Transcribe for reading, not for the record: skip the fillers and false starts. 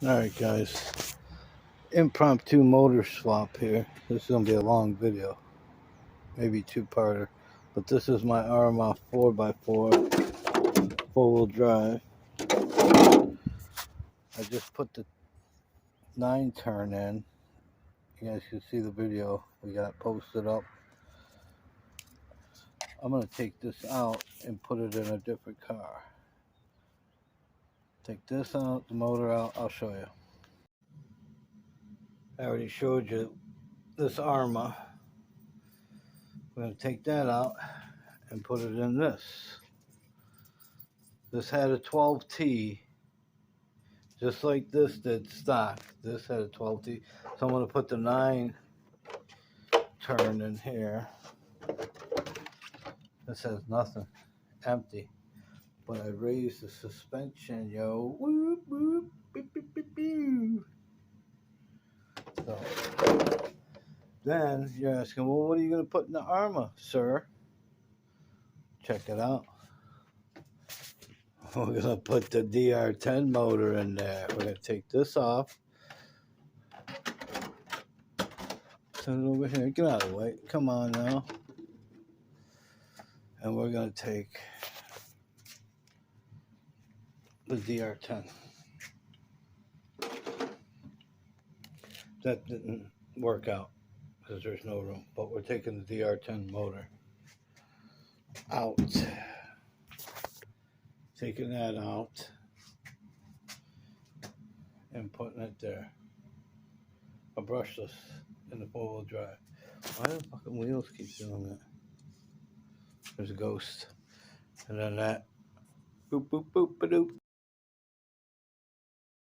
Alright guys, impromptu motor swap here. This is going to be a long video, maybe two-parter, but this is my Arrma 4x4 four-wheel drive. I just put the 9 turn in. You guys can see the video we got posted up. I'm going to take this out and put it in a different car. Take this out, the motor out, I'll show you. I already showed you this Arrma. I'm going to take that out and put it in this. This had a 12T, just like this did stock. This had a 12T. So I'm going to put the 9 turn in here. This has nothing, empty. But I raised the suspension, yo. Whoop, whoop, beep, beep, beep, beep. So then you're asking, well, what are you going to put in the Arrma, sir? Check it out. We're going to put the DR10 motor in there. We're going to take this off. Send it over here. Get out of the way. Come on now. And we're going to take the DR10. That didn't work out because there's no room. But we're taking the DR10 motor out. Taking that out and putting it there. A brushless in the four-wheel drive. Why the fucking wheels keep doing that? There's a ghost. And then that. Boop, boop, boop, ba-doop.